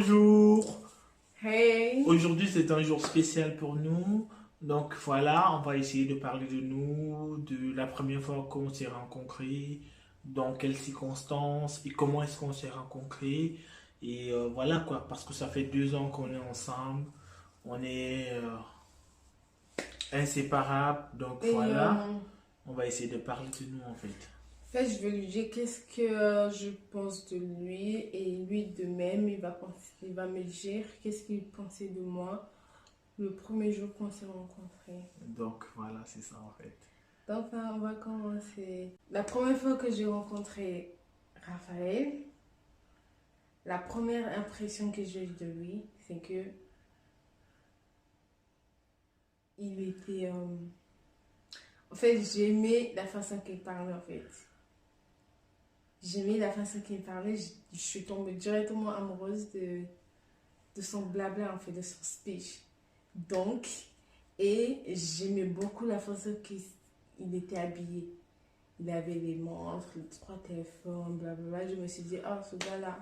Bonjour. Hey. Aujourd'hui, c'est un jour spécial pour nous. Donc voilà, on va essayer de parler de nous, de la première fois qu'on s'est rencontrés, dans quelles circonstances et comment est-ce qu'on s'est rencontrés. Et voilà quoi, parce que ça fait 2 ans qu'on est ensemble, on est inséparables. Donc Et voilà, on va essayer de parler de nous en fait. je vais lui dire qu'est-ce que je pense de lui et lui de même, il va me dire qu'est-ce qu'il pensait de moi le premier jour qu'on s'est rencontrés. Donc voilà, c'est ça en fait. Donc, on va commencer. La première fois que j'ai rencontré Raphaël, la première impression que j'ai eue de lui, c'est que il était... En fait, j'aimais la façon qu'il parlait en fait. J'aimais la façon qu'il parlait, je suis tombée directement amoureuse de son blabla, en fait, de son speech. Donc, et j'aimais beaucoup la façon qu'il était habillé. Il avait les montres, les 3 téléphones, blablabla. Je me suis dit, oh, ce gars-là,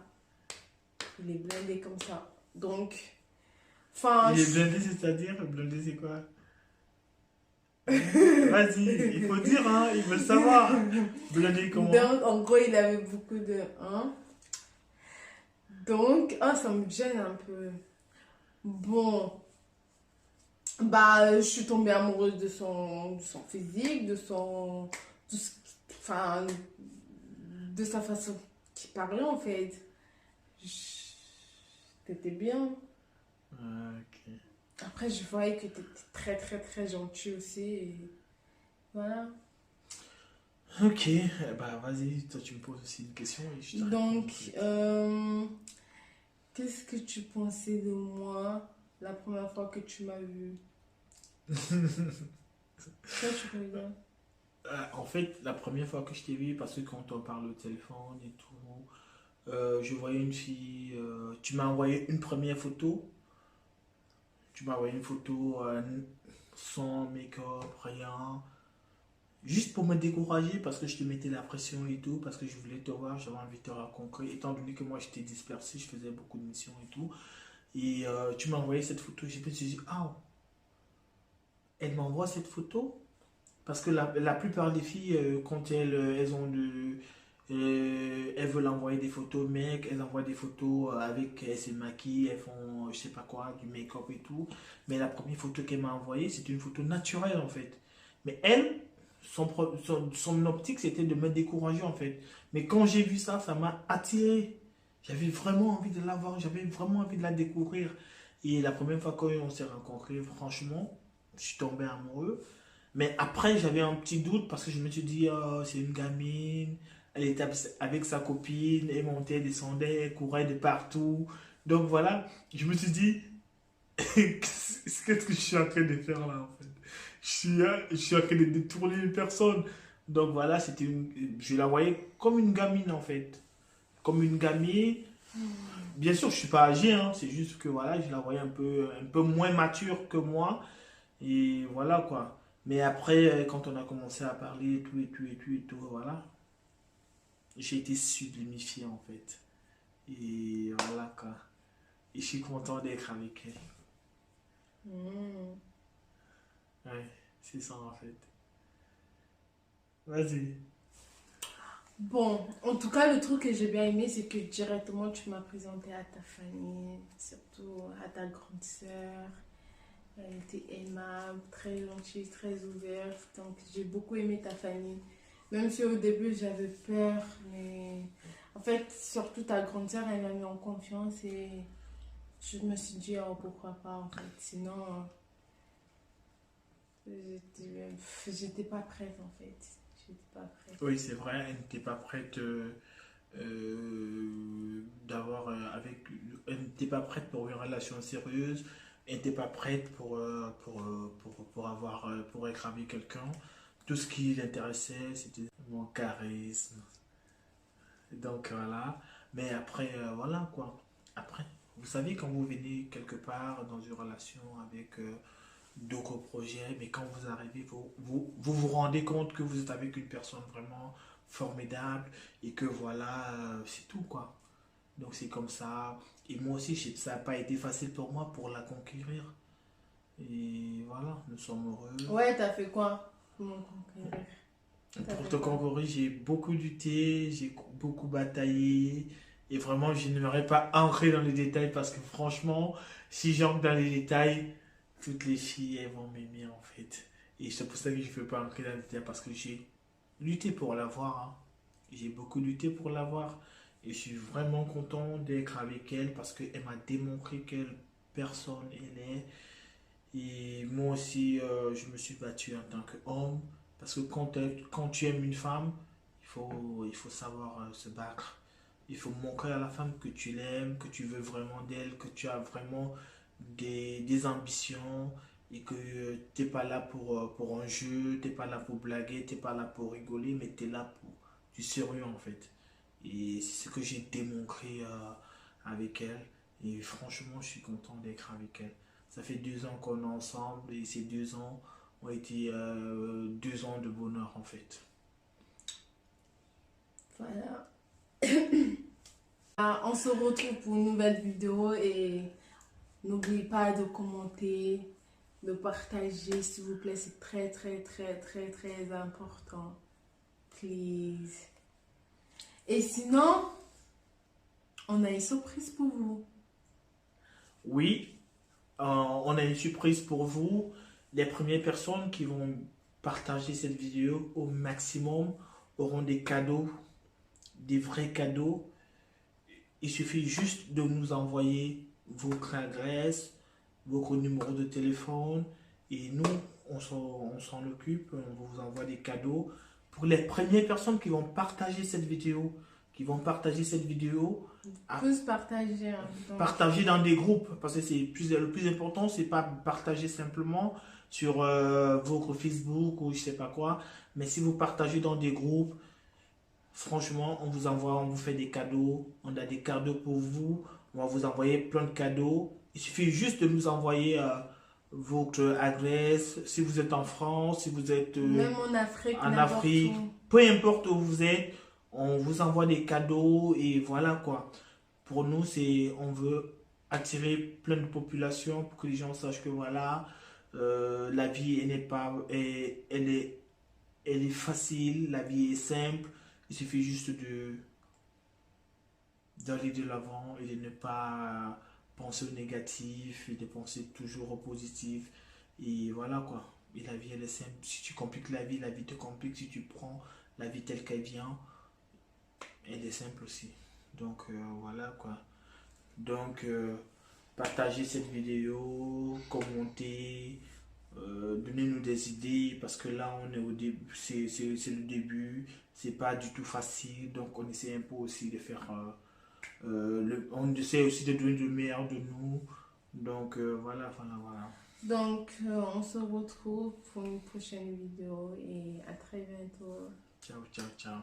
il est blindé comme ça. Donc, enfin, Il est blindé, c'est-à-dire, blindé c'est quoi? Vas-y, il faut dire, hein, il veut savoir. Blindé comment? donc, en gros, il avait beaucoup de... Hein? Donc, oh, ça me gêne un peu. Bon, bah, je suis tombée amoureuse de son physique, de ce- enfin, de sa façon qu'il parlait en fait. T'étais bien. Ok. Après, je voyais que t'étais très très très gentil aussi. Et voilà. Ok, bah vas-y, toi tu me poses aussi une question et je te réponds en Donc, fait. qu'est-ce que tu pensais de moi la première fois que tu m'as vue? Quoi tu peux dire? En fait, la première fois que je t'ai vu, parce que quand on parle au téléphone et tout, je voyais une fille, tu m'as envoyé une première photo, tu m'as envoyé une photo sans make-up, rien, juste pour me décourager parce que je te mettais la pression et tout, parce que je voulais te voir, j'avais envie de te rencontrer, étant donné que moi j'étais dispersé, je faisais beaucoup de missions et tout. Et tu m'as envoyé cette photo, je me suis dit, ah, elle m'envoie cette photo. Parce que la plupart des filles, quand elles ont elles veulent envoyer des photos mecs, elles envoient des photos avec, elles se maquillent, elles font, je sais pas quoi, du make-up et tout. Mais la première photo qu'elle m'a envoyée, c'était une photo naturelle en fait. Mais elle, son optique, c'était de me décourager en fait. Mais quand j'ai vu ça, ça m'a attiré. J'avais vraiment envie de la voir, j'avais vraiment envie de la découvrir. Et la première fois qu'on s'est rencontrés, franchement, je suis tombé amoureux. Mais après, j'avais un petit doute parce que je me suis dit, oh, c'est une gamine, elle était avec sa copine, elle montait, descendait, elle courait de partout. Donc voilà, je me suis dit, qu'est-ce que je suis en train de faire là en fait? Je suis en train de détourner une personne. Donc voilà, je la voyais comme une gamine en fait. Comme une gamine. Bien sûr, je suis pas âgé, hein, c'est juste que voilà, je la voyais un peu moins mature que moi. Et voilà quoi. Mais après, quand on a commencé à parler et tout, et tout, et tout, et tout, voilà, j'ai été sublimifié en fait. Et voilà quoi. Et je suis content d'être avec elle. Hmm. Ouais, c'est ça en fait. Vas-y. Bon, en tout cas, le truc que j'ai bien aimé, c'est que directement tu m'as présenté à ta famille, surtout à ta grande sœur. Elle était aimable, très gentille, très ouverte. Donc, j'ai beaucoup aimé ta famille. Même si au début j'avais peur, mais en fait, surtout ta grande sœur, elle m'a mis en confiance et je me suis dit, oh, pourquoi pas en fait. Sinon, j'étais pas prête en fait. J'étais pas prête. Oui, c'est vrai, elle n'était pas prête d'avoir elle n'était pas prête pour une relation sérieuse. Elle n'était pas prête pour avoir, pour être avec quelqu'un. Tout ce qui l'intéressait, c'était mon charisme. Donc voilà. Mais après, voilà quoi. Après, vous savez, quand vous venez quelque part dans une relation avec d'autres projets, mais quand vous arrivez, vous rendez compte que vous êtes avec une personne vraiment formidable et que voilà, c'est tout quoi. Donc c'est comme ça. Et moi aussi, ça n'a pas été facile pour moi pour la conquérir. Et voilà, nous sommes heureux. Ouais, t'as fait quoi pour me conquérir? T'as Pour fait te quoi? conquérir, j'ai beaucoup lutté, j'ai beaucoup bataillé. Et vraiment, je n'aimerais pas entrer dans les détails parce que franchement, si j'entre dans les détails, toutes les filles, elles vont m'aimer en fait. Et c'est pour ça que je ne veux pas entrer dans les détails parce que j'ai lutté pour l'avoir, hein. J'ai beaucoup lutté pour l'avoir. Et je suis vraiment content d'être avec elle parce qu'elle m'a démontré quelle personne elle est. Et moi aussi, je me suis battu en tant qu'homme. Parce que quand tu aimes une femme, il faut savoir se battre. Il faut montrer à la femme que tu l'aimes, que tu veux vraiment d'elle, que tu as vraiment des ambitions et que tu n'es pas là pour un jeu, tu n'es pas là pour blaguer, tu n'es pas là pour rigoler, mais tu es là pour du sérieux en fait. Et c'est ce que j'ai démontré avec elle. Et franchement, je suis content d'être avec elle. Ça fait 2 ans qu'on est ensemble et ces 2 ans ont été 2 ans de bonheur en fait. Voilà. On se retrouve pour une nouvelle vidéo et n'oubliez pas de commenter, de partager, s'il vous plaît. C'est très, très, très, très, très important. Please. Et sinon, on a une surprise pour vous. Oui, on a une surprise pour vous. Les premières personnes qui vont partager cette vidéo au maximum auront des cadeaux, des vrais cadeaux. Il suffit juste de nous envoyer votre adresse, votre numéro de téléphone et nous, on s'en occupe, on vous envoie des cadeaux. Pour les premières personnes qui vont partager cette vidéo, à Plus partager. partager dans des groupes, parce que le plus important, c'est pas partager simplement sur votre Facebook ou je sais pas quoi, mais si vous partagez dans des groupes, franchement, on vous fait des cadeaux, on a des cadeaux pour vous, on va vous envoyer plein de cadeaux. Il suffit juste de nous envoyer votre adresse, si vous êtes en France, si vous êtes Même en Afrique, en n'importe Afrique, où. peu importe où vous êtes, on vous envoie des cadeaux et voilà quoi. Pour nous, on veut attirer plein de populations pour que les gens sachent que voilà, la vie, elle n'est pas, elle est facile, la vie est simple. Il suffit juste d'aller de l'avant et de ne pas penser au négatif et de penser toujours au positif. Et voilà quoi. Et la vie, elle est simple. Si tu compliques la vie te complique. Si tu prends la vie telle qu'elle vient, elle est simple aussi. Donc voilà quoi. Donc partagez cette vidéo, commentez, donnez-nous des idées parce que là on est au début, c'est le début, c'est pas du tout facile, donc on essaie un peu aussi de faire, on essaie aussi de donner le meilleur de nous, donc voilà, voilà, voilà. Donc, on se retrouve pour une prochaine vidéo et à très bientôt. Ciao, ciao, ciao.